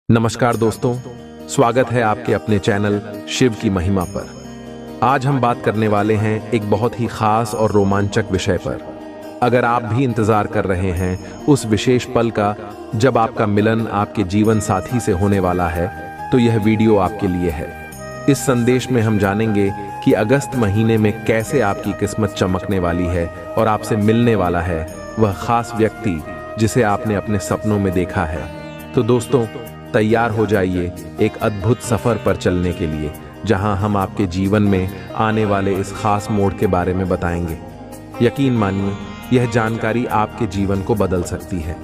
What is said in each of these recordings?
नमस्कार दोस्तों, स्वागत है आपके अपने चैनल शिव की महिमा पर। आज हम बात करने वाले हैं एक बहुत ही खास और रोमांचक विषय पर। अगर आप भी इंतजार कर रहे हैं उस विशेष पल का जब आपका मिलन आपके जीवन साथी से होने वाला है, तो यह वीडियो आपके लिए है। इस संदेश में हम जानेंगे कि अगस्त महीने में कैसे आपकी किस्मत चमकने वाली है और आपसे मिलने वाला है वह खास व्यक्ति जिसे आपने अपने सपनों में देखा है। तो दोस्तों, तैयार हो जाइए एक अद्भुत सफर पर चलने के लिए, जहां हम आपके जीवन में आने वाले इस खास मोड़ के बारे में बताएंगे। यकीन मानिए, यह जानकारी आपके जीवन को बदल सकती है।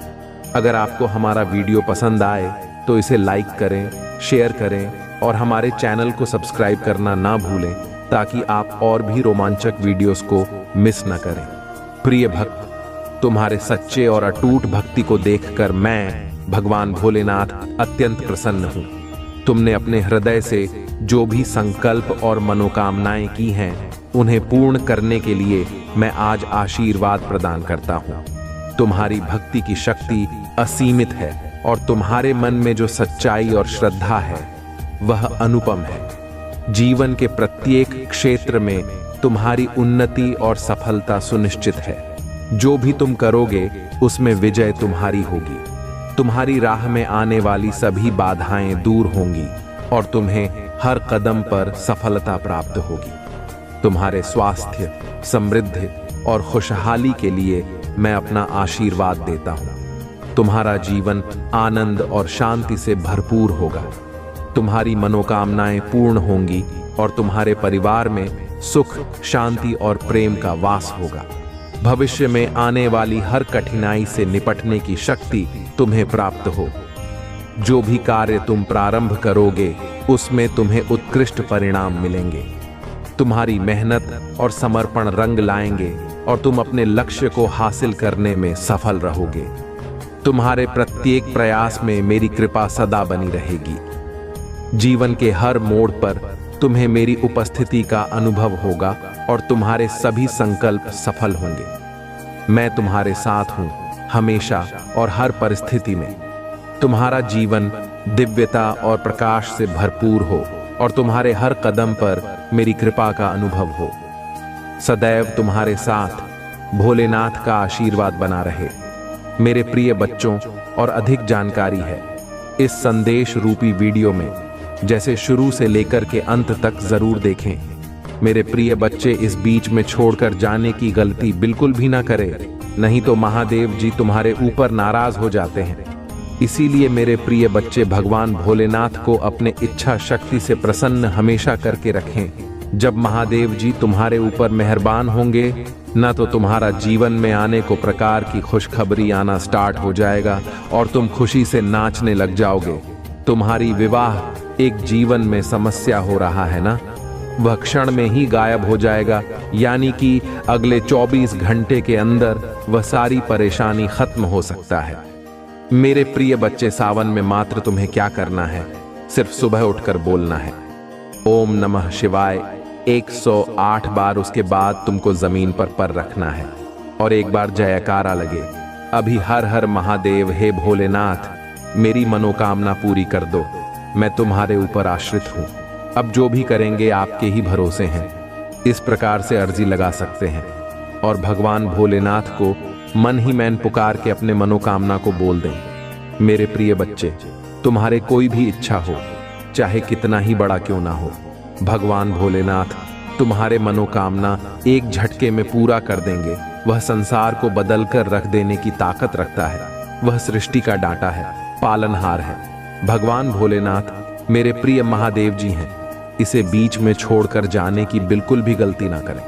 अगर आपको हमारा वीडियो पसंद आए तो इसे लाइक करें, शेयर करें और हमारे चैनल को सब्सक्राइब करना ना भूलें, ताकि आप और भी रोमांचक वीडियोस को मिस न करें। प्रिय भक्त, तुम्हारे सच्चे और अटूट भक्ति को देखकर मैं भगवान भोलेनाथ अत्यंत प्रसन्न हूँ। तुमने अपने हृदय से जो भी संकल्प और मनोकामनाएं की हैं, उन्हें पूर्ण करने के लिए मैं आज आशीर्वाद प्रदान करता हूँ। तुम्हारी भक्ति की शक्ति असीमित है और तुम्हारे मन में जो सच्चाई और श्रद्धा है वह अनुपम है। जीवन के प्रत्येक क्षेत्र में तुम्हारी उन्नति और सफलता सुनिश्चित है। जो भी तुम करोगे उसमें विजय तुम्हारी होगी। तुम्हारी राह में आने वाली सभी बाधाएं दूर होंगी और तुम्हें हर कदम पर सफलता प्राप्त होगी। तुम्हारे स्वास्थ्य, समृद्धि और खुशहाली के लिए मैं अपना आशीर्वाद देता हूँ। तुम्हारा जीवन आनंद और शांति से भरपूर होगा। तुम्हारी मनोकामनाएं पूर्ण होंगी और तुम्हारे परिवार में सुख, शांति और प्रेम का वास होगा। भविष्य में आने वाली हर कठिनाई से निपटने की शक्ति तुम्हें प्राप्त हो। जो भी कार्य तुम प्रारंभ करोगे उसमें तुम्हें उत्कृष्ट परिणाम मिलेंगे। तुम्हारी मेहनत और समर्पण रंग लाएंगे और तुम अपने लक्ष्य को हासिल करने में सफल रहोगे। तुम्हारे प्रत्येक प्रयास में मेरी कृपा सदा बनी रहेगी। जीवन के हर मोड़ पर तुम्हें मेरी उपस्थिति का अनुभव होगा और तुम्हारे सभी संकल्प सफल होंगे। मैं तुम्हारे साथ हूँ हमेशा और हर परिस्थिति में। तुम्हारा जीवन दिव्यता और प्रकाश से भरपूर हो और तुम्हारे हर कदम पर मेरी कृपा का अनुभव हो। सदैव तुम्हारे साथ भोलेनाथ का आशीर्वाद बना रहे। मेरे प्रिय बच्चों, और अधिक जानकारी है इस संदेश रूपी वीडियो में, जैसे शुरू से लेकर के अंत तक जरूर देखें। मेरे प्रिय बच्चे, इस बीच में छोड़कर जाने की गलती बिल्कुल भी ना करें, नहीं तो महादेव जी तुम्हारे ऊपर नाराज हो जाते हैं। इसीलिए मेरे प्रिय बच्चे, भगवान भोलेनाथ को अपने इच्छा शक्ति से प्रसन्न हमेशा करके रखें। जब महादेव जी तुम्हारे ऊपर मेहरबान होंगे ना, तो तुम्हारा जीवन में आने को प्रकार की खुशखबरी आना स्टार्ट हो जाएगा और तुम खुशी से नाचने लग जाओगे। तुम्हारी विवाह एक जीवन में समस्या हो रहा है ना, वह क्षण में ही गायब हो जाएगा। यानी कि अगले 24 घंटे के अंदर वह सारी परेशानी खत्म हो सकता है। मेरे प्रिय बच्चे, सावन में मात्र तुम्हें क्या करना है, सिर्फ सुबह उठकर बोलना है ओम नमः शिवाय 108 बार। उसके बाद तुमको जमीन पर रखना है और एक बार जयकारा लगे, अभी हर हर महादेव, हे भोलेनाथ मेरी मनोकामना पूरी कर दो। मैं तुम्हारे ऊपर आश्रित हूँ। अब जो भी करेंगे आपके ही भरोसे हैं। इस प्रकार से अर्जी लगा सकते हैं और भगवान भोलेनाथ को मन ही मन पुकार के अपने मनोकामना को बोल दें। मेरे प्रिय बच्चे, तुम्हारे कोई भी इच्छा हो, चाहे कितना ही बड़ा क्यों ना हो, भगवान भोलेनाथ तुम्हारे मनोकामना एक झटके में पूरा कर देंगे। वह संसार को बदल कर रख देने की ताकत रखता है। वह सृष्टि का डांटा है, पालनहार है। भगवान भोलेनाथ मेरे प्रिय महादेव जी हैं। इसे बीच में छोड़कर जाने की बिल्कुल भी गलती ना करें,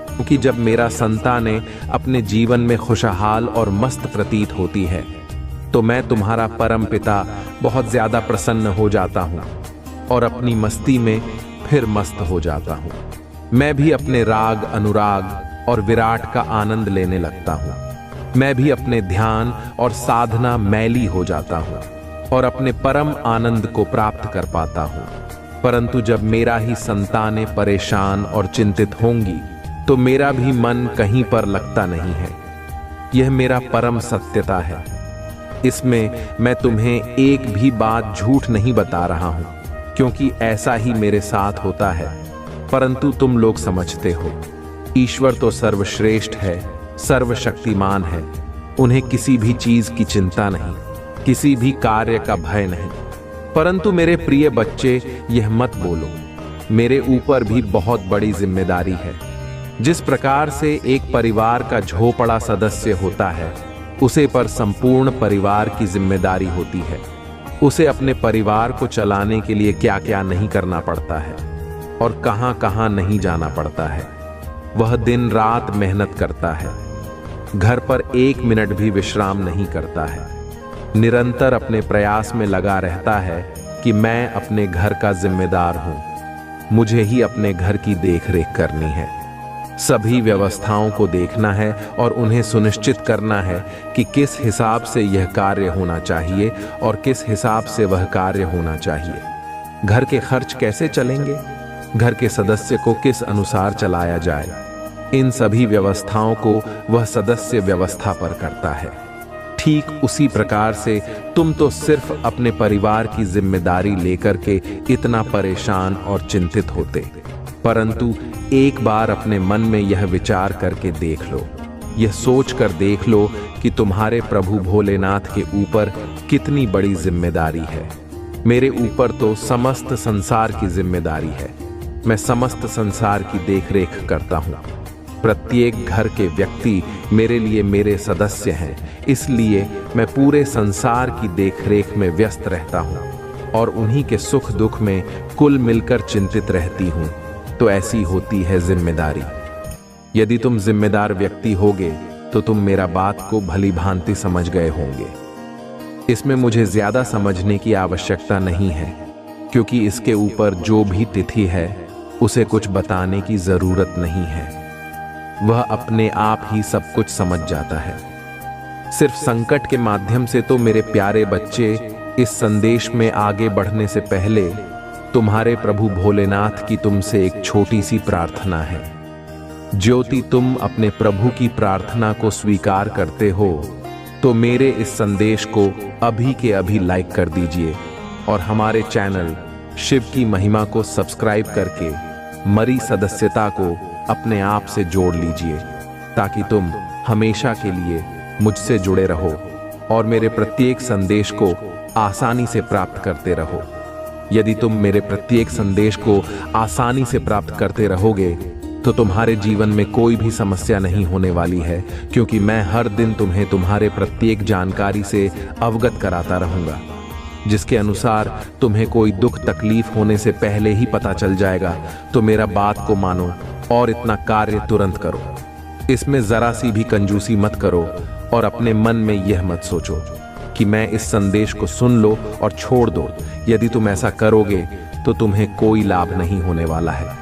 क्योंकि जब मेरा संतानें अपने जीवन में खुशहाल और मस्त प्रतीत होती है, तो मैं तुम्हारा परम पिता बहुत ज्यादा प्रसन्न हो जाता हूँ और अपनी मस्ती में फिर मस्त हो जाता हूँ। मैं भी अपने राग, अनुराग और विराट का आनंद लेने लगता हूँ। मैं भी अपने ध्यान और साधना मैली हो जाता हूँ और अपने परम आनंद को प्राप्त कर पाता हूँ। परंतु जब मेरा ही संतानें परेशान और चिंतित होंगी, तो मेरा भी मन कहीं पर लगता नहीं है। यह मेरा परम सत्यता है। इसमें मैं तुम्हें एक भी बात झूठ नहीं बता रहा हूं, क्योंकि ऐसा ही मेरे साथ होता है, परंतु तुम लोग समझते हो। ईश्वर तो सर्वश्रेष्ठ है, सर्वशक्तिमान है। उन्हें किसी भी चीज की चिंता नहीं, किसी भी कार्य का भय नहीं। परंतु मेरे प्रिय बच्चे, यह मत बोलो, मेरे ऊपर भी बहुत बड़ी जिम्मेदारी है। जिस प्रकार से एक परिवार का झोपड़ा सदस्य होता है, उसे पर संपूर्ण परिवार की जिम्मेदारी होती है। उसे अपने परिवार को चलाने के लिए क्या क्या नहीं करना पड़ता है और कहां कहां नहीं जाना पड़ता है। वह दिन रात मेहनत करता है, घर पर एक मिनट भी विश्राम नहीं करता है, निरंतर अपने प्रयास में लगा रहता है कि मैं अपने घर का जिम्मेदार हूं, मुझे ही अपने घर की देखरेख करनी है। सभी व्यवस्थाओं को देखना है और उन्हें सुनिश्चित करना है कि किस हिसाब से यह कार्य होना चाहिए और किस हिसाब से वह कार्य होना चाहिए। घर के खर्च कैसे चलेंगे, घर के सदस्य को किस अनुसार चलाया जाए, इन सभी व्यवस्थाओं को वह सदस्य व्यवस्था पर करता है। ठीक उसी प्रकार से तुम तो सिर्फ अपने परिवार की जिम्मेदारी लेकर के इतना परेशान और चिंतित होते, परंतु एक बार अपने मन में यह विचार करके देख लो, यह सोच कर देख लो कि तुम्हारे प्रभु भोलेनाथ के ऊपर कितनी बड़ी जिम्मेदारी है। मेरे ऊपर तो समस्त संसार की जिम्मेदारी है। मैं समस्त संसार की देखरेख करता हूँ। प्रत्येक घर के व्यक्ति मेरे लिए मेरे सदस्य हैं, इसलिए मैं पूरे संसार की देखरेख में व्यस्त रहता हूँ और उन्हीं के सुख दुख में कुल मिलकर चिंतित रहती हूँ। तो ऐसी होती है जिम्मेदारी। यदि तुम जिम्मेदार व्यक्ति होगे तो तुम मेरा बात को भली भांति समझ गए होंगे। इसमें मुझे ज्यादा समझने की आवश्यकता नहीं है, क्योंकि इसके ऊपर जो भी तिथि है उसे कुछ बताने की जरूरत नहीं है। वह अपने आप ही सब कुछ समझ जाता है। सिर्फ संकट के माध्यम से तो मेरे प्यारे बच्चे, इस संदेश में आगे बढ़ने से पहले तुम्हारे प्रभु भोलेनाथ की तुमसे एक छोटी सी प्रार्थना है। ज्योति तुम अपने प्रभु की प्रार्थना को स्वीकार करते हो तो मेरे इस संदेश को अभी के अभी लाइक कर दीजिए और हमारे चैनल शिव की महिमा को सब्सक्राइब करके मरी सदस्यता को अपने आप से जोड़ लीजिए, ताकि तुम हमेशा के लिए मुझसे जुड़े रहो और मेरे प्रत्येक संदेश को आसानी से प्राप्त करते रहो। यदि तुम मेरे प्रत्येक संदेश को आसानी से प्राप्त करते रहोगे तो तुम्हारे जीवन में कोई भी समस्या नहीं होने वाली है, क्योंकि मैं हर दिन तुम्हें तुम्हारे प्रत्येक जानकारी से अवगत कराता रहूंगा, जिसके अनुसार तुम्हें कोई दुख तकलीफ होने से पहले ही पता चल जाएगा। तो मेरा बात को मानो और इतना कार्य तुरंत करो। इसमें जरा सी भी कंजूसी मत करो और अपने मन में यह मत सोचो कि मैं इस संदेश को सुन लो और छोड़ दो। यदि तुम ऐसा करोगे तो तुम्हें कोई लाभ नहीं होने वाला है।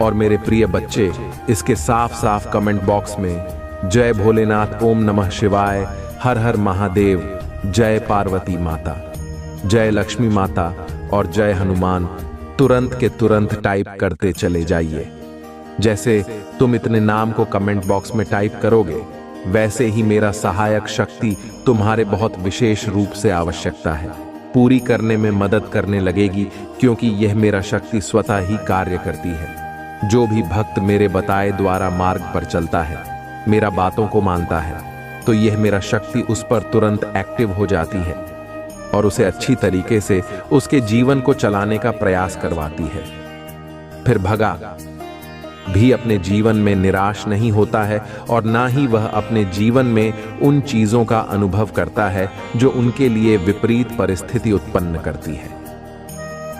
और मेरे प्रिय बच्चे, इसके साफ साफ कमेंट बॉक्स में जय भोलेनाथ, ओम नमः शिवाय, हर हर महादेव, जय पार्वती माता, जय लक्ष्मी माता और जय हनुमान तुरंत के तुरंत टाइप करते चले जाइए। जैसे तुम इतने नाम को कमेंट बॉक्स में टाइप करोगे, वैसे ही मेरा सहायक शक्ति तुम्हारे बहुत विशेष रूप से आवश्यकता है पूरी करने में मदद करने लगेगी, क्योंकि यह मेरा शक्ति स्वतः ही कार्य करती है। जो भी भक्त मेरे बताए द्वारा मार्ग पर चलता है, मेरा बातों को मानता है, तो यह मेरा शक्ति उस पर तुरंत एक्टिव हो जाती है और उसे अच्छी तरीके से उसके जीवन को चलाने का प्रयास करवाती है। फिर भगा भी अपने जीवन में निराश नहीं होता है और ना ही वह अपने जीवन में उन चीजों का अनुभव करता है जो उनके लिए विपरीत परिस्थिति उत्पन्न करती है।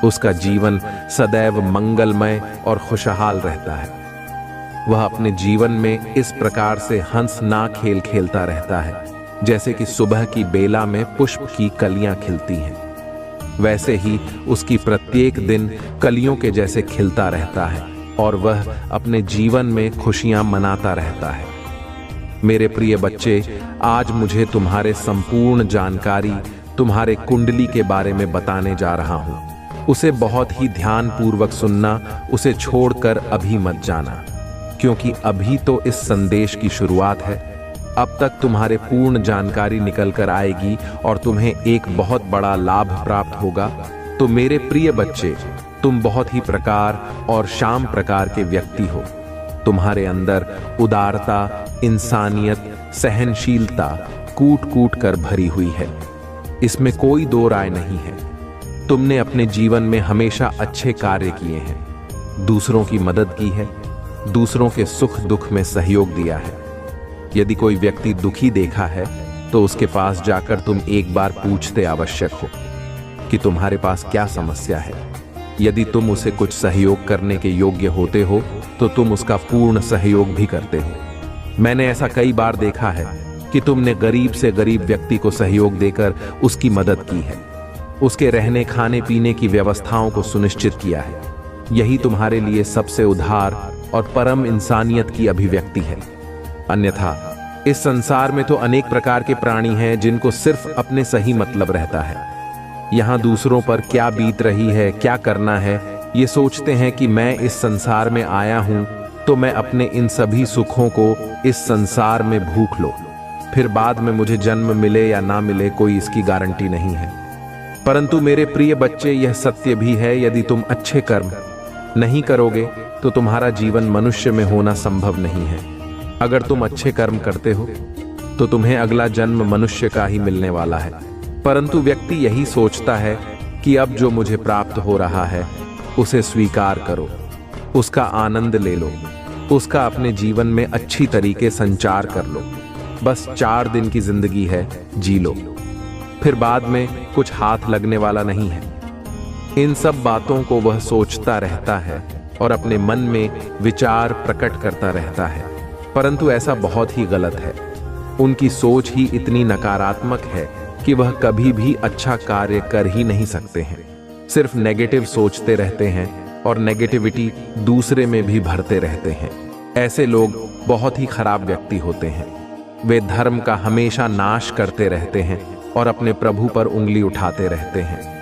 उसका जीवन सदैव मंगलमय और खुशहाल रहता है। वह अपने जीवन में इस प्रकार से हंस ना खेल खेलता रहता है, जैसे कि सुबह की बेला में पुष्प की कलियां खिलती हैं, वैसे ही उसकी प्रत्येक दिन कलियों के जैसे खिलता रहता है और वह अपने जीवन में खुशियां मनाता रहता है। मेरे प्रिय बच्चे, आज मुझे तुम्हारे संपूर्ण जानकारी तुम्हारे कुंडली के बारे में बताने जा रहा हूं। उसे बहुत ही ध्यान पूर्वक सुनना, उसे छोड़कर अभी मत जाना, क्योंकि अभी तो इस संदेश की शुरुआत है। अब तक तुम्हारे पूर्ण जानकारी निकल कर आएगी और तुम्हें एक बहुत बड़ा लाभ प्राप्त होगा। तो मेरे प्रिय बच्चे, तुम बहुत ही प्रकार और शाम प्रकार के व्यक्ति हो। तुम्हारे अंदर उदारता, इंसानियत, सहनशीलता कूट कूट कर भरी हुई है। इसमें कोई दो राय नहीं है। तुमने अपने जीवन में हमेशा अच्छे कार्य किए हैं, दूसरों की मदद की है, दूसरों के सुख दुख में सहयोग दिया है। यदि कोई व्यक्ति दुखी देखा है तो उसके पास जाकर तुम एक बार पूछते आवश्यक हो कि तुम्हारे पास क्या समस्या है। यदि तुम उसे कुछ सहयोग करने के योग्य होते हो तो तुम उसका पूर्ण सहयोग भी करते हो। मैंने ऐसा कई बार देखा है कि तुमने गरीब से गरीब व्यक्ति को सहयोग देकर उसकी मदद की है, उसके रहने खाने पीने की व्यवस्थाओं को सुनिश्चित किया है। यही तुम्हारे लिए सबसे उदार और परम इंसानियत की अभिव्यक्ति है। अन्यथा इस संसार में तो अनेक प्रकार के प्राणी हैं जिनको सिर्फ अपने सही मतलब रहता है। यहाँ दूसरों पर क्या बीत रही है, क्या करना है, ये सोचते हैं कि मैं इस संसार में आया हूं तो मैं अपने इन सभी सुखों को इस संसार में भूख लो, फिर बाद में मुझे जन्म मिले या ना मिले कोई इसकी गारंटी नहीं है। परंतु मेरे प्रिय बच्चे, यह सत्य भी है, यदि तुम अच्छे कर्म नहीं करोगे तो तुम्हारा जीवन मनुष्य में होना संभव नहीं है। अगर तुम अच्छे कर्म करते हो तो तुम्हें अगला जन्म मनुष्य का ही मिलने वाला है। परंतु व्यक्ति यही सोचता है कि अब जो मुझे प्राप्त हो रहा है उसे स्वीकार करो, उसका आनंद ले लो, उसका अपने जीवन में अच्छी तरीके संचार कर लो। बस 4 दिन की जिंदगी है, जी लो, फिर बाद में कुछ हाथ लगने वाला नहीं है। इन सब बातों को वह सोचता रहता है और अपने मन में विचार प्रकट करता रहता है, परंतु ऐसा बहुत ही गलत है। उनकी सोच ही इतनी नकारात्मक है कि वह कभी भी अच्छा कार्य कर ही नहीं सकते हैं। सिर्फ नेगेटिव सोचते रहते हैं और नेगेटिविटी दूसरे में भी भरते रहते हैं। ऐसे लोग बहुत ही खराब व्यक्ति होते हैं। वे धर्म का हमेशा नाश करते रहते हैं और अपने प्रभु पर उंगली उठाते रहते हैं।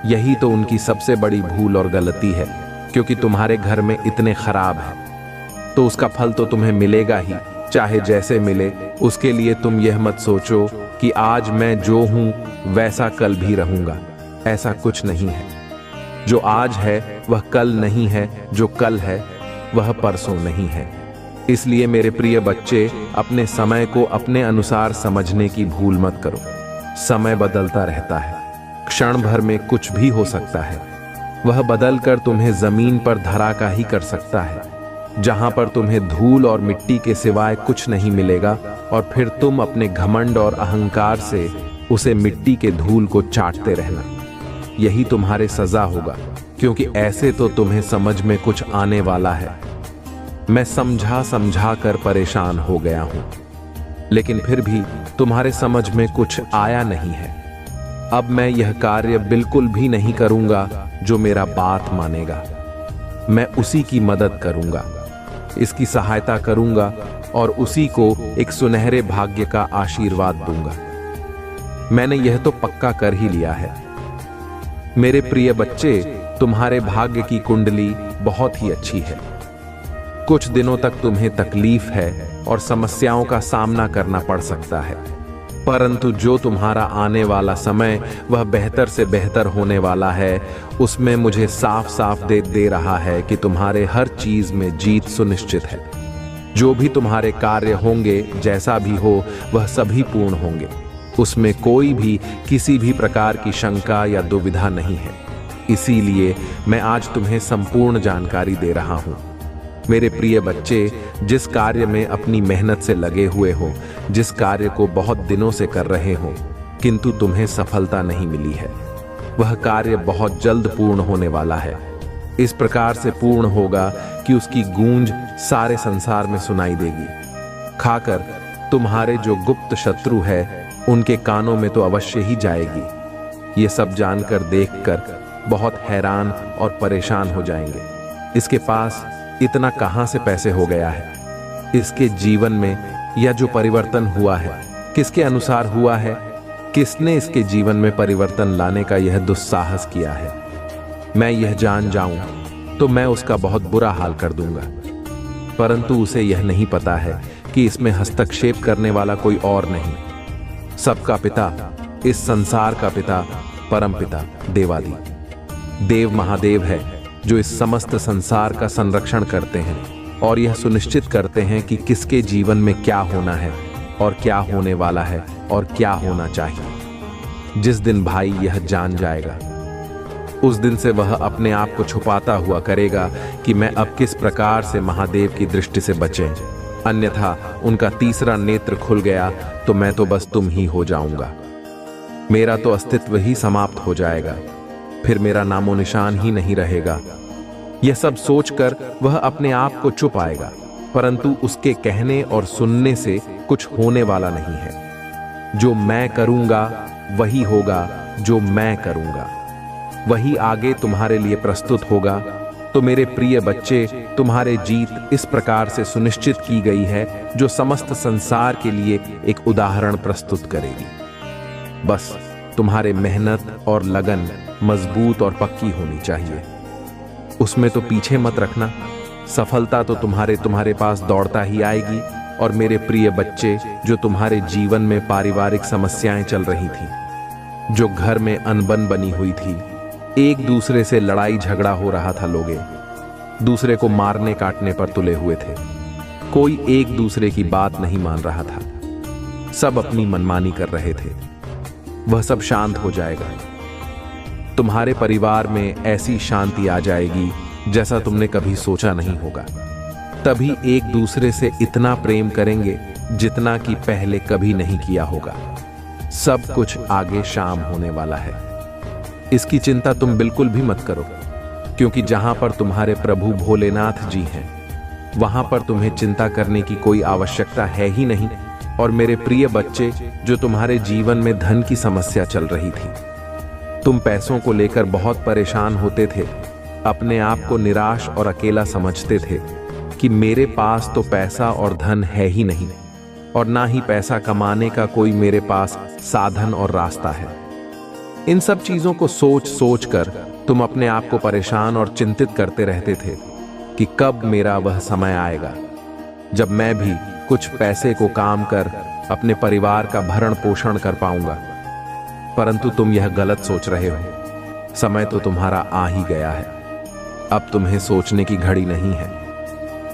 यही तो उनकी सबसे बड़ी भूल और गलती है, क्योंकि तुम्हारे घर में इतने खराब हैं तो उसका फल तो तुम्हें मिलेगा ही, चाहे जैसे मिले। उसके लिए तुम यह मत सोचो कि आज मैं जो हूं वैसा कल भी रहूंगा। ऐसा कुछ नहीं है। जो आज है वह कल नहीं है, जो कल है वह परसों नहीं है। इसलिए मेरे प्रिय बच्चे, अपने समय को अपने अनुसार समझने की भूल मत करो। समय बदलता रहता है, क्षण भर में कुछ भी हो सकता है। वह बदलकर तुम्हें जमीन पर धरा का ही कर सकता है, जहां पर तुम्हें धूल और मिट्टी के सिवाय कुछ नहीं मिलेगा, और फिर तुम अपने घमंड और अहंकार से उसे मिट्टी के धूल को चाटते रहना। यही तुम्हारे सजा होगा, क्योंकि ऐसे तो तुम्हें समझ में कुछ आने वाला है। मैं समझा समझा कर परेशान हो गया हूं, लेकिन फिर भी तुम्हारे समझ में कुछ आया नहीं है। अब मैं यह कार्य बिल्कुल भी नहीं करूंगा जो मेरा बात मानेगा। मैं उसी की मदद करूंगा, इसकी सहायता करूंगा और उसी को एक सुनहरे भाग्य का आशीर्वाद दूंगा। मैंने यह तो पक्का कर ही लिया है। मेरे प्रिय बच्चे, तुम्हारे भाग्य की कुंडली बहुत ही अच्छी है। कुछ दिनों तक तुम्हें तकलीफ है और समस्याओं का सामना करना पड़ सकता है, परंतु जो तुम्हारा आने वाला समय वह बेहतर से बेहतर होने वाला है। उसमें मुझे साफ साफ दे रहा है कि तुम्हारे हर चीज में जीत सुनिश्चित है। जो भी तुम्हारे कार्य होंगे, जैसा भी हो, वह सभी पूर्ण होंगे। उसमें कोई भी किसी भी प्रकार की शंका या दुविधा नहीं है। इसीलिए मैं आज तुम्हें संपूर्ण जानकारी दे रहा हूं। मेरे प्रिय बच्चे, जिस कार्य में अपनी मेहनत से लगे हुए हो, जिस कार्य को बहुत दिनों से कर रहे हो, किंतु तुम्हें सफलता नहीं मिली है, वह कार्य बहुत जल्द पूर्ण होने वाला है। इस प्रकार से पूर्ण होगा कि उसकी गूंज सारे संसार में सुनाई देगी। खाकर तुम्हारे जो गुप्त शत्रु है उनके कानों में तो अवश्य ही जाएगी। ये सब जानकर देखकर बहुत हैरान और परेशान हो जाएंगे। इसके पास इतना कहां से पैसे हो गया है? इसके जीवन में यह जो परिवर्तन हुआ है, किसके अनुसार हुआ है? किसने इसके जीवन में परिवर्तन लाने का यह दुस्साहस किया है? मैं यह जान जाऊं तो मैं उसका बहुत बुरा हाल कर दूंगा, परंतु उसे यह नहीं पता है कि इसमें हस्तक्षेप करने वाला कोई और नहीं, सबका पिता, इस संसार का पिता, परम पिता देवादि देव महादेव है, जो इस समस्त संसार का संरक्षण करते हैं और यह सुनिश्चित करते हैं कि किसके जीवन में क्या होना है और क्या होने वाला है और क्या होना चाहिए। जिस दिन भाई यह जान जाएगा, उस दिन से वह अपने आप को छुपाता हुआ करेगा कि मैं अब किस प्रकार से महादेव की दृष्टि से बचें, अन्यथा उनका तीसरा नेत्र खुल गया तो मैं तो बस तुम ही हो जाऊंगा। मेरा तो अस्तित्व ही समाप्त हो जाएगा, फिर मेरा नामो निशान ही नहीं रहेगा। यह सब सोचकर वह अपने आप को चुप आएगा, परंतु उसके कहने और सुनने से कुछ होने वाला नहीं है। जो मैं करूंगा वही होगा, जो मैं करूंगा वही आगे तुम्हारे लिए प्रस्तुत होगा। तो मेरे प्रिय बच्चे, तुम्हारे जीत इस प्रकार से सुनिश्चित की गई है, जो समस्त संसार के लिए एक उदाहरण प्रस्तुत करेगी। बस तुम्हारे मेहनत और लगन मजबूत और पक्की होनी चाहिए, उसमें तो पीछे मत रखना। सफलता तो तुम्हारे पास दौड़ता ही आएगी। और मेरे प्रिय बच्चे, जो तुम्हारे जीवन में पारिवारिक समस्याएं चल रही थी, जो घर में अनबन बनी हुई थी, एक दूसरे से लड़ाई झगड़ा हो रहा था, लोग दूसरे को मारने काटने पर तुले हुए थे, कोई एक दूसरे की बात नहीं मान रहा था, सब अपनी मनमानी कर रहे थे, वह सब शांत हो जाएगा। तुम्हारे परिवार में ऐसी शांति आ जाएगी जैसा तुमने कभी सोचा नहीं होगा। तभी एक दूसरे से इतना प्रेम करेंगे जितना कि पहले कभी नहीं किया होगा। सब कुछ आगे शाम होने वाला है, इसकी चिंता तुम बिल्कुल भी मत करो, क्योंकि जहां पर तुम्हारे प्रभु भोलेनाथ जी हैं, वहां पर तुम्हें चिंता करने की कोई आवश्यकता है ही नहीं। और मेरे प्रिय बच्चे, जो तुम्हारे जीवन में धन की समस्या चल रही थी, तुम पैसों को लेकर बहुत परेशान होते थे, अपने आप को निराश और अकेला समझते थे कि मेरे पास तो पैसा और धन है ही नहीं, और ना ही पैसा कमाने का कोई मेरे पास साधन और रास्ता है। इन सब चीजों को सोच सोच कर तुम अपने आप को परेशान और चिंतित करते रहते थे कि कब मेरा वह समय आएगा जब मैं भी कुछ पैसे को काम कर अपने परिवार का भरण पोषण कर पाऊंगा। परंतु तुम यह गलत सोच रहे हो, समय तो तुम्हारा आ ही गया है। अब तुम्हें सोचने की घड़ी नहीं है,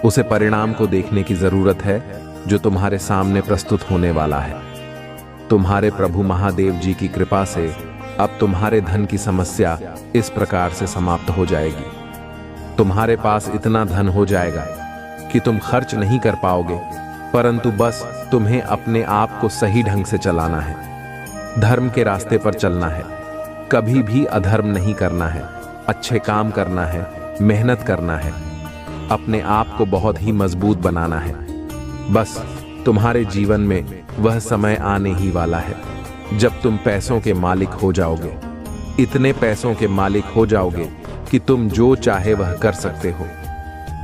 उसे परिणाम को देखने की जरूरत है जो तुम्हारे सामने प्रस्तुत होने वाला है। तुम्हारे प्रभु महादेव जी की कृपा से अब तुम्हारे धन की समस्या इस प्रकार से समाप्त हो जाएगी। तुम्हारे पास इतना धन हो जाएगा कि तुम खर्च नहीं कर पाओगे, परंतु बस तुम्हें अपने आप को सही ढंग से चलाना है, धर्म के रास्ते पर चलना है, कभी भी अधर्म नहीं करना है, अच्छे काम करना है, मेहनत करना है, अपने आप को बहुत ही मजबूत बनाना है। बस तुम्हारे जीवन में वह समय आने ही वाला है जब तुम पैसों के मालिक हो जाओगे, इतने पैसों के मालिक हो जाओगे कि तुम जो चाहे वह कर सकते हो।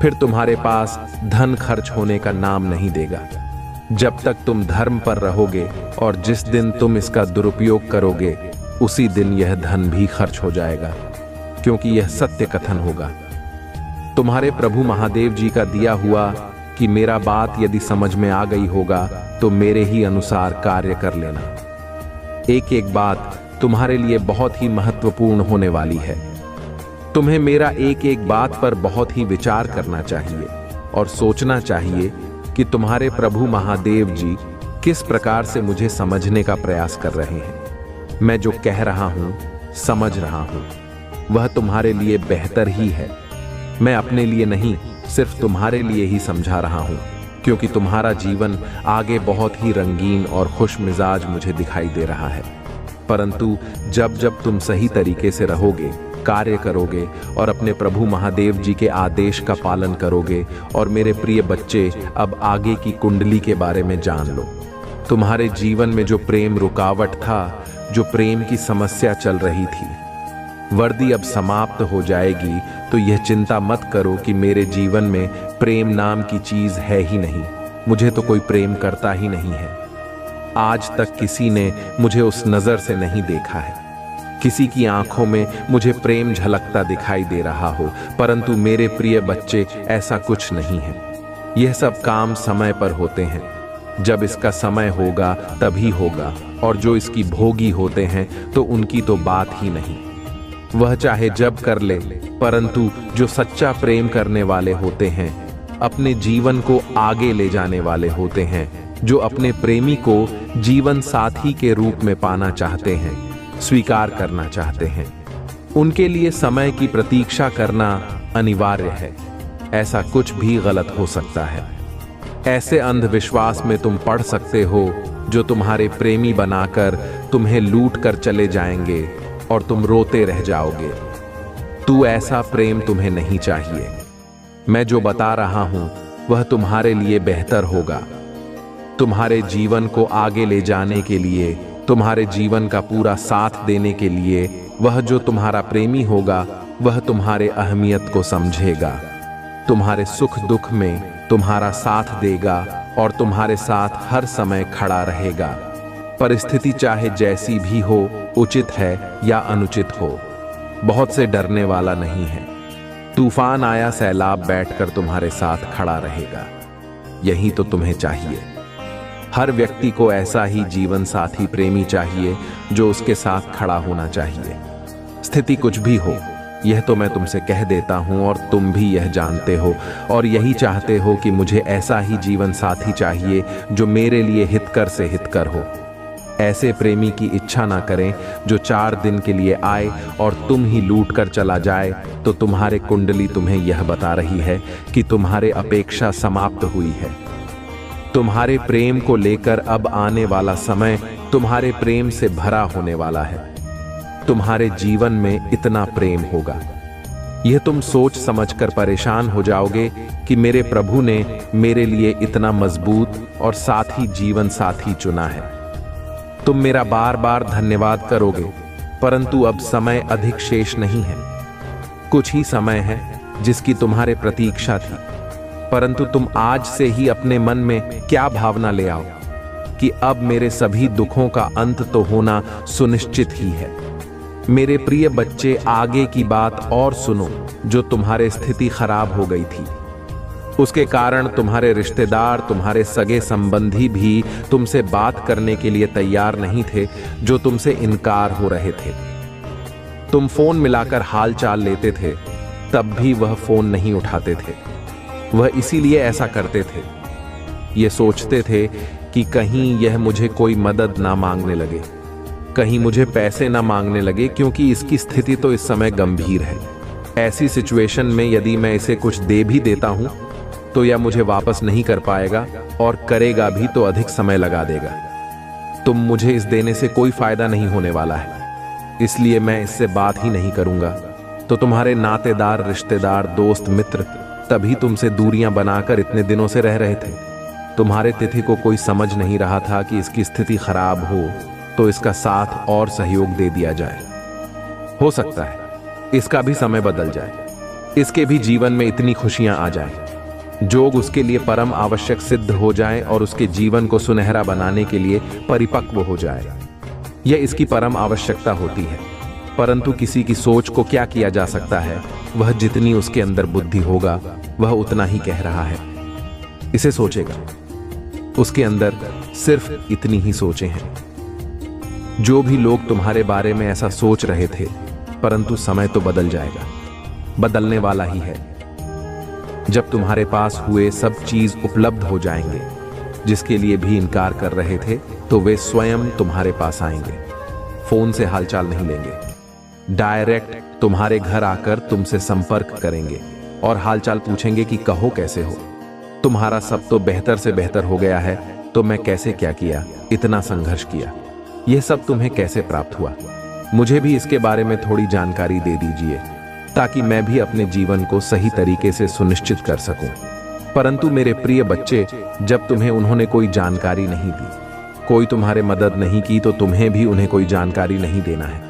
फिर तुम्हारे पास धन खर्च होने का नाम नहीं देगा। जब तक तुम धर्म पर रहोगे और जिस दिन तुम इसका दुरुपयोग करोगे, उसी दिन यह धन भी खर्च हो जाएगा, क्योंकि यह सत्य कथन होगा। तुम्हारे प्रभु महादेव जी का दिया हुआ कि मेरा बात यदि समझ में आ गई होगा तो मेरे ही अनुसार कार्य कर लेना। एक एक बात तुम्हारे लिए बहुत ही महत्वपूर्ण होने वाली है। तुम्हें मेरा एक एक बात पर बहुत ही विचार करना चाहिए और सोचना चाहिए कि तुम्हारे प्रभु महादेव जी किस प्रकार से मुझे समझने का प्रयास कर रहे हैं। मैं जो कह रहा हूं, समझ रहा हूं, वह तुम्हारे लिए बेहतर ही है। मैं अपने लिए नहीं, सिर्फ तुम्हारे लिए ही समझा रहा हूं, क्योंकि तुम्हारा जीवन आगे बहुत ही रंगीन और खुश मिजाज मुझे दिखाई दे रहा है। परंतु जब जब तुम सही तरीके से रहोगे, कार्य करोगे और अपने प्रभु महादेव जी के आदेश का पालन करोगे, और मेरे प्रिय बच्चे, अब आगे की कुंडली के बारे में जान लो। तुम्हारे जीवन में जो प्रेम रुकावट था, जो प्रेम की समस्या चल रही थी, वर्दी अब समाप्त हो जाएगी। तो यह चिंता मत करो कि मेरे जीवन में प्रेम नाम की चीज है ही नहीं, मुझे तो कोई प्रेम करता ही नहीं है। आज तक किसी ने मुझे उस नजर से नहीं देखा है, किसी की आंखों में मुझे प्रेम झलकता दिखाई दे रहा हो, परंतु मेरे प्रिय बच्चे, ऐसा कुछ नहीं है। यह सब काम समय पर होते हैं। जब इसका समय होगा तभी होगा, और जो इसकी भोगी होते हैं तो उनकी तो बात ही नहीं। वह चाहे जब कर ले, परंतु जो सच्चा प्रेम करने वाले होते हैं, अपने जीवन को आगे ले जाने वाले होते हैं, जो अपने प्रेमी को जीवन साथी के रूप में पाना चाहते हैं, स्वीकार करना चाहते हैं, उनके लिए समय की प्रतीक्षा करना अनिवार्य है। ऐसा कुछ भी गलत हो सकता है। ऐसे अंधविश्वास में तुम पड़ सकते हो जो तुम्हारे प्रेमी बनाकर तुम्हें लूट कर चले जाएंगे और तुम रोते रह जाओगे। तू ऐसा प्रेम तुम्हें नहीं चाहिए। मैं जो बता रहा हूं वह तुम्हारे लिए बेहतर होगा। तुम्हारे जीवन को आगे ले जाने के लिए, तुम्हारे जीवन का पूरा साथ देने के लिए, वह जो तुम्हारा प्रेमी होगा वह तुम्हारे अहमियत को समझेगा, तुम्हारे सुख दुख में तुम्हारा साथ देगा और तुम्हारे साथ हर समय खड़ा रहेगा। परिस्थिति चाहे जैसी भी हो, उचित है या अनुचित हो, बहुत से डरने वाला नहीं है। तूफान आया, सैलाब बैठकर तुम्हारे साथ खड़ा रहेगा। यही तो तुम्हें चाहिए। हर व्यक्ति को ऐसा ही जीवन साथी प्रेमी चाहिए जो उसके साथ खड़ा होना चाहिए। स्थिति कुछ भी हो, यह तो मैं तुमसे कह देता हूं और तुम भी यह जानते हो और यही चाहते हो कि मुझे ऐसा ही जीवन साथी चाहिए जो मेरे लिए हितकर से हितकर हो। ऐसे प्रेमी की इच्छा ना करें जो 4 दिन के लिए आए और तुम ही लूट कर चला जाए, तो तुम्हारे कुंडली तुम्हें यह बता रही है कि तुम्हारे अपेक्षा समाप्त हुई है। तुम्हारे प्रेम को लेकर अब आने वाला समय तुम्हारे प्रेम से भरा होने वाला है। तुम्हारे जीवन में इतना प्रेम होगा, यह तुम सोच समझकर परेशान हो जाओगे कि मेरे प्रभु ने मेरे लिए इतना मजबूत और साथी जीवन साथी चुना है। तुम मेरा बार बार धन्यवाद करोगे, परंतु अब समय अधिक शेष नहीं है। कुछ ही समय है जिसकी तुम्हारे प्रतीक्षा थी, परंतु तुम आज से ही अपने मन में क्या भावना ले आओ कि अब मेरे सभी दुखों का अंत तो होना सुनिश्चित ही है। मेरे प्रिय बच्चे, आगे की बात और सुनो। जो तुम्हारे स्थिति खराब हो गई थी, उसके कारण तुम्हारे रिश्तेदार, तुम्हारे सगे संबंधी भी तुमसे बात करने के लिए तैयार नहीं थे, जो तुमसे इनकार हो रहे थे। तुम फोन मिलाकर हाल चाल लेते थे, तब भी वह फोन नहीं उठाते थे। वह इसीलिए ऐसा करते थे, ये सोचते थे कि कहीं यह मुझे कोई मदद ना मांगने लगे, कहीं मुझे पैसे ना मांगने लगे, क्योंकि इसकी स्थिति तो इस समय गंभीर है। ऐसी सिचुएशन में यदि मैं इसे कुछ दे भी देता हूं तो यह मुझे वापस नहीं कर पाएगा, और करेगा भी तो अधिक समय लगा देगा। तुम मुझे इस देने से कोई फायदा नहीं होने वाला है, इसलिए मैं इससे बात ही नहीं करूंगा। तो तुम्हारे नातेदार, रिश्तेदार, दोस्त, मित्र तभी तुमसे दूरियां बनाकर इतने दिनों से रह रहे थे। तुम्हारे तिथि को कोई समझ नहीं रहा था कि इसकी स्थिति खराब हो तो इसका साथ और सहयोग दे दिया जाए। हो सकता है इसका भी समय बदल जाए, इसके भी जीवन में इतनी खुशियां आ जाए, जोग उसके लिए परम आवश्यक सिद्ध हो जाए और उसके जीवन को सुनहरा बनाने के लिए परिपक्व हो जाए। यह इसकी परम आवश्यकता होती है, परंतु किसी की सोच को क्या किया जा सकता है। वह जितनी उसके अंदर बुद्धि होगा वह उतना ही कह रहा है, इसे सोचेगा। उसके अंदर सिर्फ इतनी ही सोचें हैं। जो भी लोग तुम्हारे बारे में ऐसा सोच रहे थे, परंतु समय तो बदल जाएगा, बदलने वाला ही है। जब तुम्हारे पास हुए सब चीज उपलब्ध हो जाएंगे, जिसके लिए भी इनकार कर रहे थे, तो वे स्वयं तुम्हारे पास आएंगे। फोन से हालचाल नहीं लेंगे, डायरेक्ट तुम्हारे घर आकर तुमसे संपर्क करेंगे और हालचाल पूछेंगे कि कहो कैसे हो। तुम्हारा सब तो बेहतर से बेहतर हो गया है, तो मैं कैसे क्या किया, इतना संघर्ष किया, यह सब तुम्हें कैसे प्राप्त हुआ? मुझे भी इसके बारे में थोड़ी जानकारी दे दीजिए, ताकि मैं भी अपने जीवन को सही तरीके से सुनिश्चित कर सकूं। परंतु मेरे प्रिय बच्चे, जब तुम्हें उन्होंने कोई जानकारी नहीं दी, कोई तुम्हारे मदद नहीं की, तो तुम्हें भी उन्हें कोई जानकारी नहीं देना है।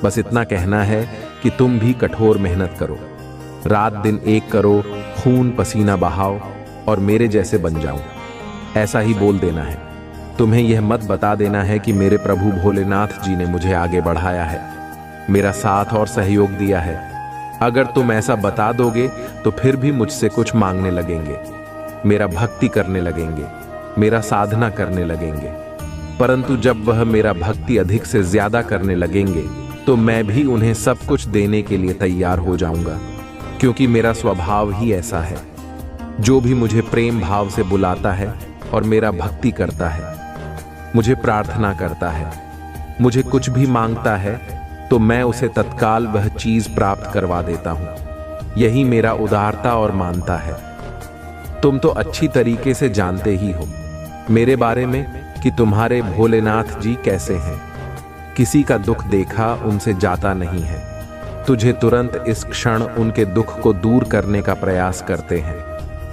बस इतना कहना है कि तुम भी कठोर मेहनत करो, रात दिन एक करो, खून पसीना बहाओ और मेरे जैसे बन जाओ, ऐसा ही बोल देना है। तुम्हें यह मत बता देना है कि मेरे प्रभु भोलेनाथ जी ने मुझे आगे बढ़ाया है, मेरा साथ और सहयोग दिया है। अगर तुम ऐसा बता दोगे तो फिर भी मुझसे कुछ मांगने लगेंगे, मेरा भक्ति करने लगेंगे, मेरा साधना करने लगेंगे। परंतु जब वह मेरा भक्ति अधिक से ज्यादा करने लगेंगे तो मैं भी उन्हें सब कुछ देने के लिए तैयार हो जाऊंगा, क्योंकि मेरा स्वभाव ही ऐसा है। जो भी मुझे प्रेम भाव से बुलाता है और मेरा भक्ति करता है, मुझे प्रार्थना करता है, मुझे कुछ भी मांगता है, तो मैं उसे तत्काल वह चीज प्राप्त करवा देता हूं। यही मेरा उदारता और मानता है। तुम तो अच्छी तरीके से जानते ही हो मेरे बारे में कि तुम्हारे भोलेनाथ जी कैसे हैं। किसी का दुख देखा उनसे जाता नहीं है। तुझे तुरंत इस क्षण उनके दुख को दूर करने का प्रयास करते हैं।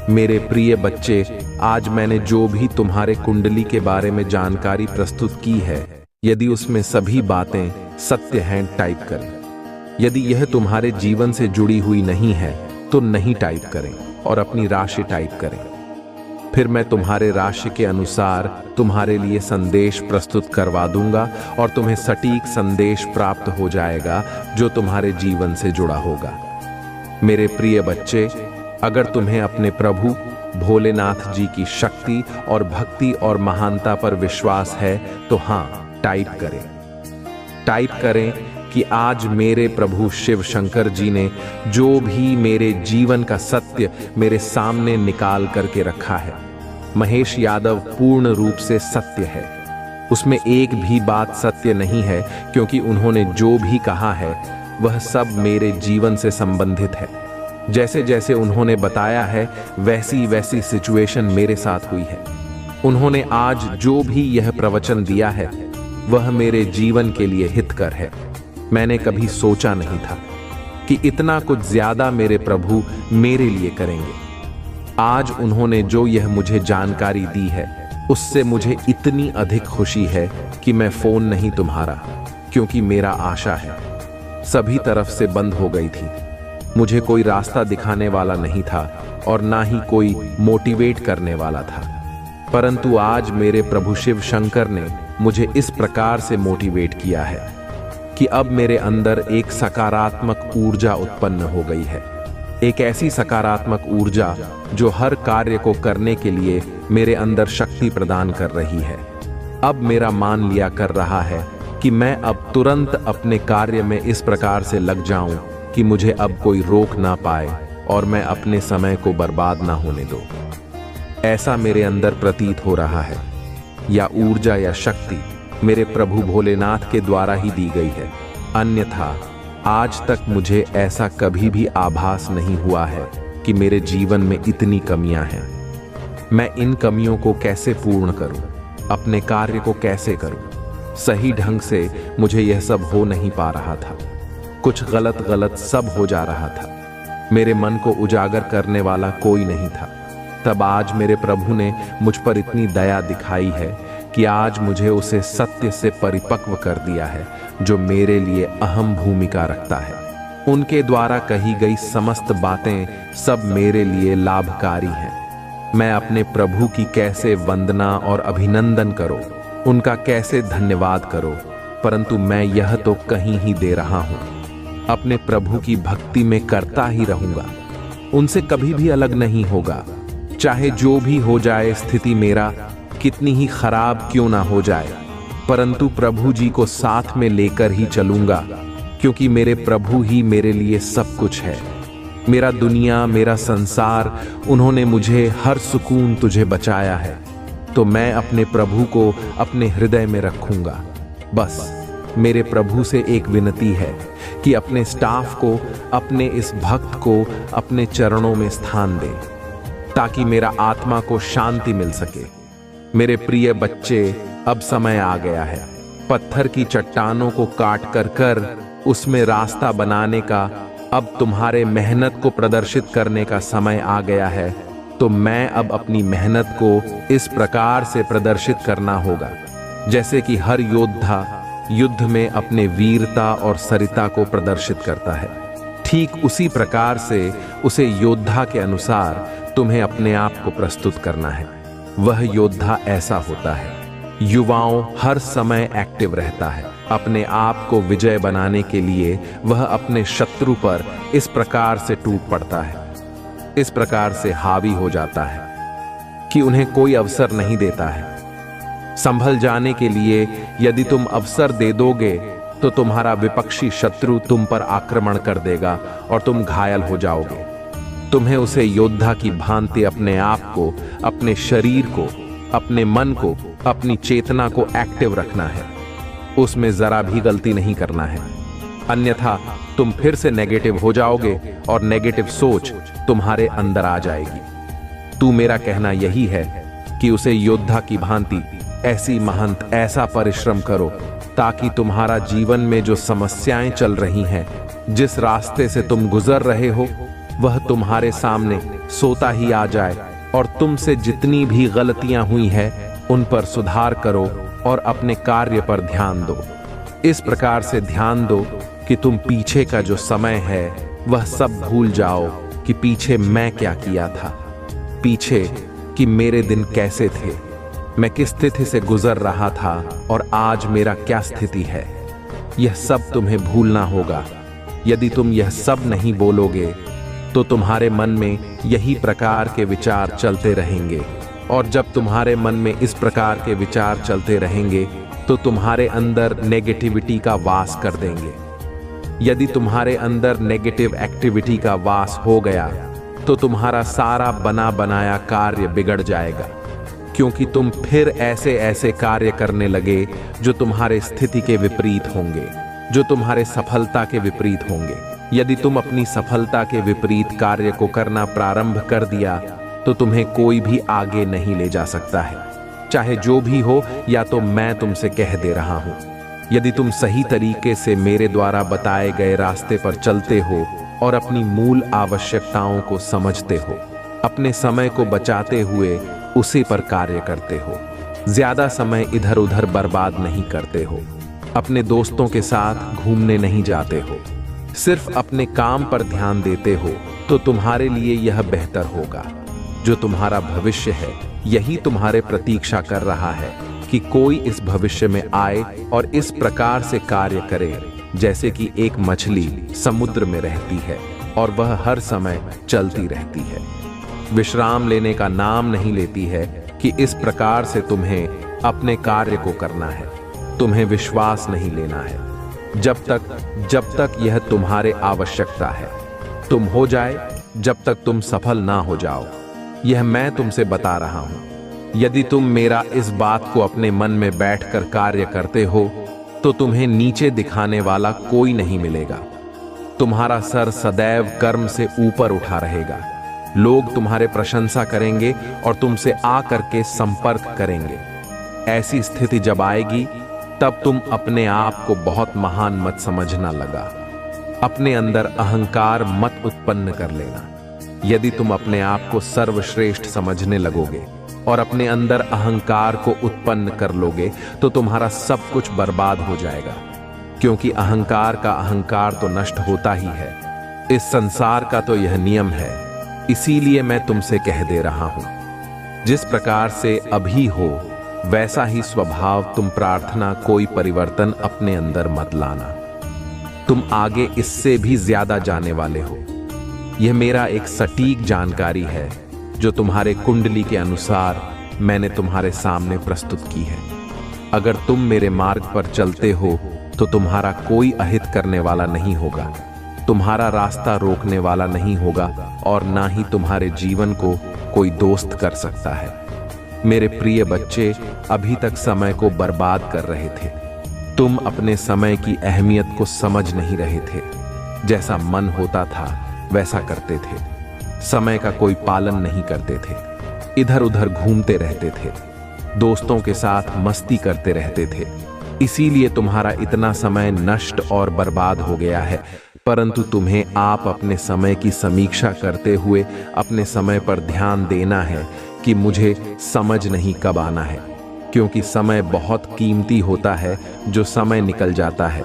मेरे प्रिय बच्चे, आज मैंने जो भी तुम्हारे कुंडली के बारे में जानकारी प्रस्तुत की है, यदि उसमें सभी बातें सत्य हैं, टाइप करें। यदि यह तुम्हारे जीवन से जुड़ी हुई नहीं है तो नहीं टाइप करें और अपनी राशि टाइप करें। फिर मैं तुम्हारे राशि के अनुसार तुम्हारे लिए संदेश प्रस्तुत करवा दूंगा और तुम्हें सटीक संदेश प्राप्त हो जाएगा जो तुम्हारे जीवन से जुड़ा होगा। मेरे प्रिय बच्चे, अगर तुम्हें अपने प्रभु भोलेनाथ जी की शक्ति और भक्ति और महानता पर विश्वास है तो हाँ, टाइप करें कि आज मेरे प्रभु शिव शंकर जी ने जो भी मेरे जीवन का सत्य मेरे सामने निकाल करके रखा है, महेश यादव पूर्ण रूप से सत्य है। उसमें एक भी बात सत्य नहीं है, क्योंकि उन्होंने जो भी कहा है वह सब मेरे जीवन से संबंधित है। जैसे जैसे उन्होंने बताया है वैसी वैसी सिचुएशन मेरे साथ हुई है। उन्होंने आज जो भी यह प्रवचन दिया है वह मेरे जीवन के लिए हितकर है। मैंने कभी सोचा नहीं था कि इतना कुछ ज्यादा मेरे प्रभु मेरे लिए करेंगे। आज उन्होंने जो यह मुझे जानकारी दी है उससे मुझे इतनी अधिक खुशी है कि मैं फोन नहीं तुम्हारा, क्योंकि मेरा आशा है सभी तरफ से बंद हो गई थी। मुझे कोई रास्ता दिखाने वाला नहीं था और ना ही कोई मोटिवेट करने वाला था। परंतु आज मेरे प्रभु शिव शंकर ने मुझे इस प्रकार से मोटिवेट किया है कि अब मेरे अंदर एक सकारात्मक ऊर्जा उत्पन्न हो गई है। एक ऐसी सकारात्मक ऊर्जा जो हर कार्य को करने के लिए मेरे अंदर शक्ति प्रदान कर रही है। अब मेरा मान लिया कर रहा है कि मैं अब तुरंत अपने कार्य में इस प्रकार से लग जाऊं कि मुझे अब कोई रोक ना पाए और मैं अपने समय को बर्बाद ना होने दूं। ऐसा मेरे अंदर प्रतीत हो रहा है। या ऊर्जा या शक्ति मेरे प्रभु भोलेनाथ के द्वारा ही दी गई है, अन्यथा आज तक मुझे ऐसा कभी भी आभास नहीं हुआ है कि मेरे जीवन में इतनी कमियां हैं। मैं इन कमियों को कैसे पूर्ण करूं, अपने कार्य को कैसे करूं। सही ढंग से मुझे यह सब हो नहीं पा रहा था। कुछ गलत सब हो जा रहा था। मेरे मन को उजागर करने वाला कोई नहीं था। तब आज मेरे प्रभु ने मुझ पर इतनी दया दिखाई है कि आज मुझे उसे सत्य से परिपक्व कर दिया है जो मेरे लिए अहम भूमिका रखता है। उनके द्वारा कही गई समस्त बातें सब मेरे लिए लाभकारी हैं। मैं अपने प्रभु की कैसे वंदना और अभिनंदन करूं, उनका कैसे धन्यवाद करूं, परंतु मैं यह तो कहीं ही दे रहा हूं। अपने प्रभु की भक्ति में करता ही रहूंगा, उनसे कभी भी अलग नहीं होगा। चाहे जो भी हो जाए, स्थिति मेरा कितनी ही खराब क्यों ना हो जाए, परंतु प्रभु जी को साथ में लेकर ही चलूंगा, क्योंकि मेरे प्रभु ही मेरे लिए सब कुछ है। मेरा दुनिया, मेरा संसार, उन्होंने मुझे हर सुकून तुझे बचाया है, तो मैं अपने प्रभु को अपने हृदय में रखूंगा। बस मेरे प्रभु से एक विनती है कि अपने स्टाफ को, अपने इस भक्त को अपने चरणों में स्थान दे, ताकि मेरा आत्मा को शांति मिल सके। मेरे प्रिय बच्चे, अब समय आ गया है पत्थर की चट्टानों को काट कर उसमें रास्ता बनाने का। अब तुम्हारे मेहनत को प्रदर्शित करने का समय आ गया है, तो मैं अब अपनी मेहनत को इस प्रकार से प्रदर्शित करना होगा जैसे कि हर योद्धा युद्ध में अपने वीरता और सरिता को प्रदर्शित करता है। ठीक उसी प्रकार से उसे योद्धा के अनुसार तुम्हें अपने आप को प्रस्तुत करना है। वह योद्धा ऐसा होता है, युवाओं हर समय एक्टिव रहता है। अपने आप को विजय बनाने के लिए वह अपने शत्रु पर इस प्रकार से टूट पड़ता है, इस प्रकार से हावी हो जाता है। कि उन्हें कोई अवसर नहीं देता है। संभल जाने के लिए यदि तुम अवसर दे दोगे तो तुम्हारा विपक्षी शत्रु तुम पर आक्रमण कर देगा और तुम घायल हो जाओगे। तुम्हें उसे योद्धा की भांति अपने आप को, अपने शरीर को, अपने मन को, अपनी चेतना को एक्टिव रखना है। उसमें जरा भी गलती नहीं करना है, अन्यथा तुम फिर से नेगेटिव हो जाओगे और नेगेटिव सोच तुम्हारे अंदर आ जाएगी। तू मेरा कहना यही है कि उसे योद्धा की भांति ऐसी महंत ऐसा परिश्रम करो ताकि तुम्हारा जीवन में जो समस्याएं चल रही हैं, जिस रास्ते से तुम गुजर रहे हो, वह तुम्हारे सामने सोता ही आ जाए और तुमसे जितनी भी गलतियां हुई है उन पर सुधार करो और अपने कार्य पर ध्यान दो। इस प्रकार से ध्यान दो कि तुम पीछे का जो समय है वह सब भूल जाओ कि पीछे मैं क्या किया था, पीछे कि मेरे दिन कैसे थे, मैं किस स्थिति से गुजर रहा था और आज मेरा क्या स्थिति है। यह सब तुम्हें भूलना होगा। यदि तुम यह सब नहीं बोलोगे तो तुम्हारे मन में यही प्रकार के विचार चलते रहेंगे, और जब तुम्हारे मन में इस प्रकार के विचार चलते रहेंगे तो तुम्हारे अंदर नेगेटिविटी का वास कर देंगे। यदि तुम्हारे अंदर नेगेटिव एक्टिविटी का वास हो गया तो तुम्हारा सारा बना बनाया कार्य बिगड़ जाएगा, क्योंकि तुम फिर ऐसे ऐसे कार्य करने लगे जो तुम्हारे स्थिति के विपरीत होंगे, जो तुम्हारे सफलता के विपरीत होंगे। यदि तुम अपनी सफलता के विपरीत कार्य को करना प्रारंभ कर दिया तो तुम्हें कोई भी आगे नहीं ले जा सकता है, चाहे जो भी हो, या तो मैं तुमसे कह दे रहा हूं। यदि तुम सही तरीके से मेरे द्वारा बताए गए रास्ते पर चलते हो और अपनी मूल आवश्यकताओं को समझते हो, अपने समय को बचाते हुए उसी पर कार्य करते हो, ज्यादा समय इधर उधर बर्बाद नहीं करते हो, अपने दोस्तों के साथ घूमने नहीं जाते हो, सिर्फ अपने काम पर ध्यान देते हो, तो तुम्हारे लिए यह बेहतर होगा। जो तुम्हारा भविष्य है यही तुम्हारे प्रतीक्षा कर रहा है कि कोई इस भविष्य में आए और इस प्रकार से कार्य करे जैसे कि एक मछली समुद्र में रहती है और वह हर समय चलती रहती है, विश्राम लेने का नाम नहीं लेती है। कि इस प्रकार से तुम्हें अपने कार्य को करना है, तुम्हें विश्वास नहीं लेना है जब तक यह तुम्हारे आवश्यकता है। तुम हो जाए जब तक तुम सफल ना हो जाओ, यह मैं तुमसे बता रहा हूं। यदि तुम मेरा इस बात को अपने मन में बैठकर कार्य करते हो तो तुम्हें नीचे दिखाने वाला कोई नहीं मिलेगा। तुम्हारा सर सदैव कर्म से ऊपर उठा रहेगा। लोग तुम्हारे प्रशंसा करेंगे और तुमसे आकर के संपर्क करेंगे। ऐसी स्थिति जब आएगी तब तुम अपने आप को बहुत महान मत समझना लगा। अपने अंदर अहंकार मत उत्पन्न कर लेना। यदि तुम अपने आप को सर्वश्रेष्ठ समझने लगोगे और अपने अंदर अहंकार को उत्पन्न कर लोगे तो तुम्हारा सब कुछ बर्बाद हो जाएगा, क्योंकि अहंकार का अहंकार तो नष्ट होता ही है। इस संसार का तो यह नियम है। इसीलिए मैं तुमसे कह दे रहा हूं, जिस प्रकार से अभी हो वैसा ही स्वभाव तुम प्रार्थना, कोई परिवर्तन अपने अंदर मत लाना। तुम आगे इससे भी ज्यादा जाने वाले हो। यह मेरा एक सटीक जानकारी है जो तुम्हारे कुंडली के अनुसार मैंने तुम्हारे सामने प्रस्तुत की है। अगर तुम मेरे मार्ग पर चलते हो तो तुम्हारा कोई अहित करने वाला नहीं होगा, तुम्हारा रास्ता रोकने वाला नहीं होगा और ना ही तुम्हारे जीवन को कोई दोस्त कर सकता है। मेरे प्रिय बच्चे, अभी तक समय को बर्बाद कर रहे थे। तुम अपने समय की अहमियत को समझ नहीं रहे थे। जैसा मन होता था वैसा करते थे, समय का कोई पालन नहीं करते थे, इधर उधर घूमते रहते थे, दोस्तों के साथ मस्ती करते रहते थे। इसीलिए तुम्हारा इतना समय नष्ट और बर्बाद हो गया है। परंतु तुम्हें आप अपने समय की समीक्षा करते हुए अपने समय पर ध्यान देना है कि मुझे समझ नहीं कब आना है, क्योंकि समय बहुत कीमती होता है। जो समय निकल जाता है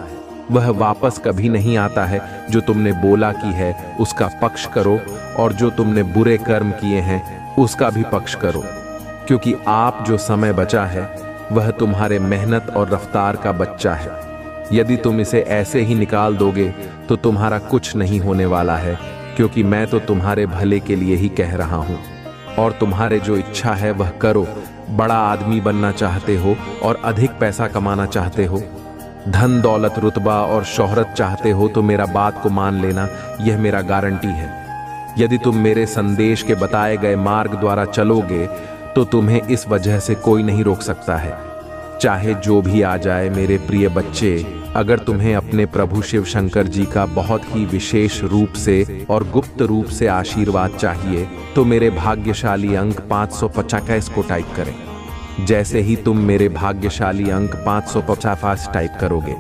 वह वापस कभी नहीं आता है। जो तुमने बोला कि है उसका पक्ष करो, और जो तुमने बुरे कर्म किए हैं उसका भी पक्ष करो, क्योंकि आप जो समय बचा है वह तुम्हारे मेहनत और रफ्तार का बच्चा है। यदि तुम इसे ऐसे ही निकाल दोगे तो तुम्हारा कुछ नहीं होने वाला है, क्योंकि मैं तो तुम्हारे भले के लिए ही कह रहा हूं। और तुम्हारे जो इच्छा है वह करो। बड़ा आदमी बनना चाहते हो और अधिक पैसा कमाना चाहते हो, धन दौलत रुतबा और शोहरत चाहते हो तो मेरा बात को मान लेना, यह मेरा गारंटी है। यदि तुम मेरे संदेश के बताए गए मार्ग द्वारा चलोगे तो तुम्हें इस वजह से कोई नहीं रोक सकता है, चाहे जो भी आ जाए। मेरे प्रिय बच्चे, अगर तुम्हें अपने प्रभु शिव शंकर जी का बहुत ही विशेष रूप से और गुप्त रूप से आशीर्वाद चाहिए तो मेरे भाग्यशाली अंक 550 को टाइप करें। जैसे ही तुम मेरे भाग्यशाली अंक 550 टाइप करोगे,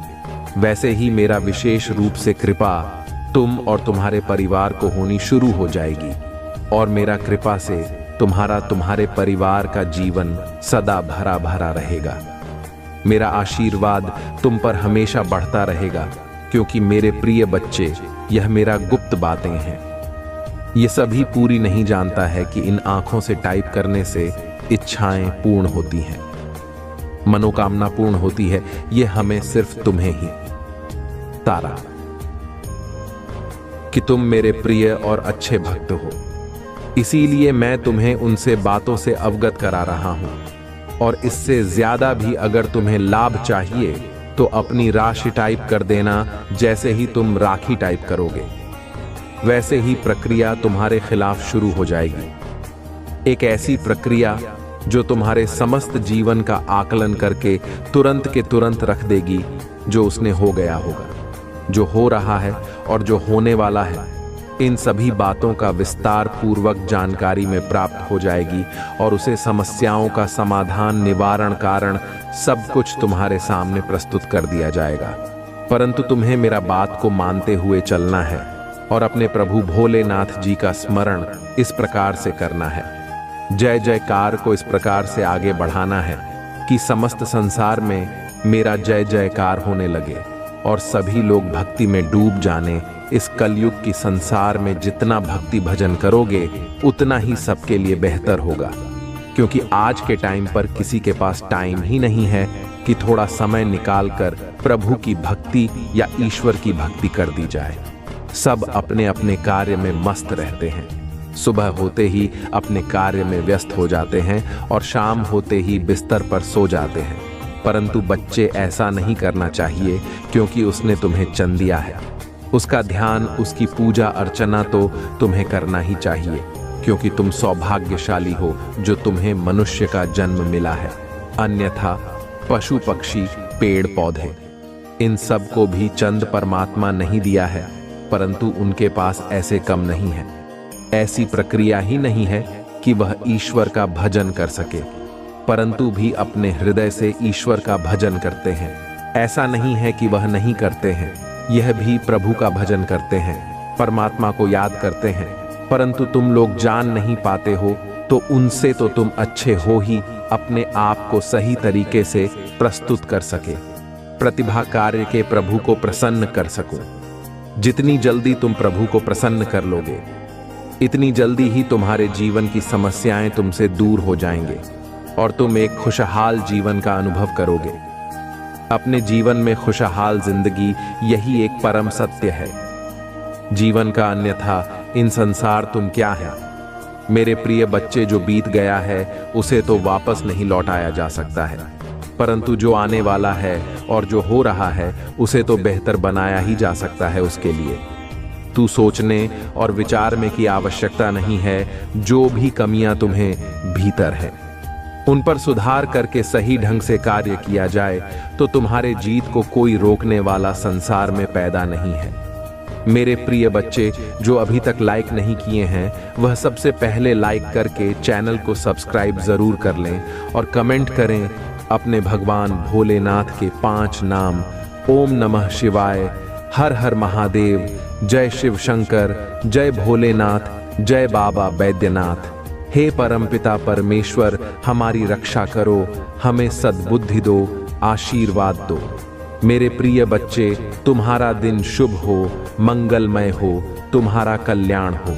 वैसे ही मेरा विशेष रूप से कृपा तुम और तुम्हारे परिवार को होनी शुरू हो जाएगी और मेरा कृपा से तुम्हारे परिवार का जीवन सदा भरा भरा रहेगा। मेरा आशीर्वाद तुम पर हमेशा बढ़ता रहेगा, क्योंकि मेरे प्रिय बच्चे, यह मेरा गुप्त बातें हैं। ये सभी पूरी नहीं जानता है कि इन आंखों से टाइप करने से इच्छाएं पूर्ण होती हैं, मनोकामना पूर्ण होती है। ये हमें सिर्फ तुम्हें ही तारा कि तुम मेरे प्रिय और अच्छे भक्त हो, इसीलिए मैं तुम्हें उनसे बातों से अवगत करा रहा हूं। और इससे ज्यादा भी अगर तुम्हें लाभ चाहिए तो अपनी राशि टाइप कर देना। जैसे ही तुम राखी टाइप करोगे, वैसे ही प्रक्रिया तुम्हारे खिलाफ शुरू हो जाएगी। एक ऐसी प्रक्रिया जो तुम्हारे समस्त जीवन का आकलन करके तुरंत के तुरंत रख देगी जो उसने हो गया होगा, जो हो रहा है और जो होने वाला है। इन सभी बातों का विस्तार पूर्वक जानकारी में प्राप्त हो जाएगी और उसे समस्याओं का समाधान, निवारण, कारण सब कुछ तुम्हारे सामने प्रस्तुत कर दिया जाएगा। परंतु तुम्हें मेरा बात को मानते हुए चलना है और अपने प्रभु भोलेनाथ जी का स्मरण इस प्रकार से करना है, जय जयकार को इस प्रकार से आगे बढ़ाना है कि समस्त संसार में मेरा जय जयकार होने लगे और सभी लोग भक्ति में डूब जाने। इस कलयुग की संसार में जितना भक्ति भजन करोगे उतना ही सबके लिए बेहतर होगा, क्योंकि आज के टाइम पर किसी के पास टाइम ही नहीं है कि थोड़ा समय निकालकर प्रभु की भक्ति या ईश्वर की भक्ति कर दी जाए। सब अपने अपने कार्य में मस्त रहते हैं, सुबह होते ही अपने कार्य में व्यस्त हो जाते हैं और शाम होते ही बिस्तर पर सो जाते हैं। परंतु बच्चे, ऐसा नहीं करना चाहिए, क्योंकि उसने तुम्हें चन दिया है। उसका ध्यान, उसकी पूजा अर्चना तो तुम्हें करना ही चाहिए, क्योंकि तुम सौभाग्यशाली हो जो तुम्हें मनुष्य का जन्म मिला है। अन्यथा पशु पक्षी, पेड़ पौधे, इन सब को भी चंद परमात्मा नहीं दिया है, परंतु उनके पास ऐसे कम नहीं है, ऐसी प्रक्रिया ही नहीं है कि वह ईश्वर का भजन कर सके, परंतु भी अपने हृदय से ईश्वर का भजन करते हैं। ऐसा नहीं है कि वह नहीं करते हैं, यह भी प्रभु का भजन करते हैं, परमात्मा को याद करते हैं, परंतु तुम लोग जान नहीं पाते हो। तो उनसे तो तुम अच्छे हो ही अपने आप को सही तरीके से प्रस्तुत कर सके, प्रतिभा कार्य के प्रभु को प्रसन्न कर सको। जितनी जल्दी तुम प्रभु को प्रसन्न कर लोगे, इतनी जल्दी ही तुम्हारे जीवन की समस्याएं तुमसे दूर हो जाएंगे और तुम एक खुशहाल जीवन का अनुभव करोगे। अपने जीवन में खुशहाल जिंदगी, यही एक परम सत्य है जीवन का, अन्यथा इन संसार तुम क्या है। मेरे प्रिय बच्चे, जो बीत गया है उसे तो वापस नहीं लौटाया जा सकता है, परंतु जो आने वाला है और जो हो रहा है उसे तो बेहतर बनाया ही जा सकता है। उसके लिए तू सोचने और विचार में की आवश्यकता नहीं है। जो भी कमियां तुम्हें भीतर है उन पर सुधार करके सही ढंग से कार्य किया जाए तो तुम्हारे जीत को कोई रोकने वाला संसार में पैदा नहीं है। मेरे प्रिय बच्चे, जो अभी तक लाइक नहीं किए हैं वह सबसे पहले लाइक करके चैनल को सब्सक्राइब जरूर कर लें और कमेंट करें अपने भगवान भोलेनाथ के 5 नाम, ओम नमः शिवाय, हर हर महादेव, जय शिव शंकर, जय भोलेनाथ, जय बाबा बैद्यनाथ। हे परमपिता परमेश्वर, हमारी रक्षा करो, हमें सद्बुद्धि दो, आशीर्वाद दो। मेरे प्रिय बच्चे, तुम्हारा दिन शुभ हो, मंगलमय हो, तुम्हारा कल्याण हो।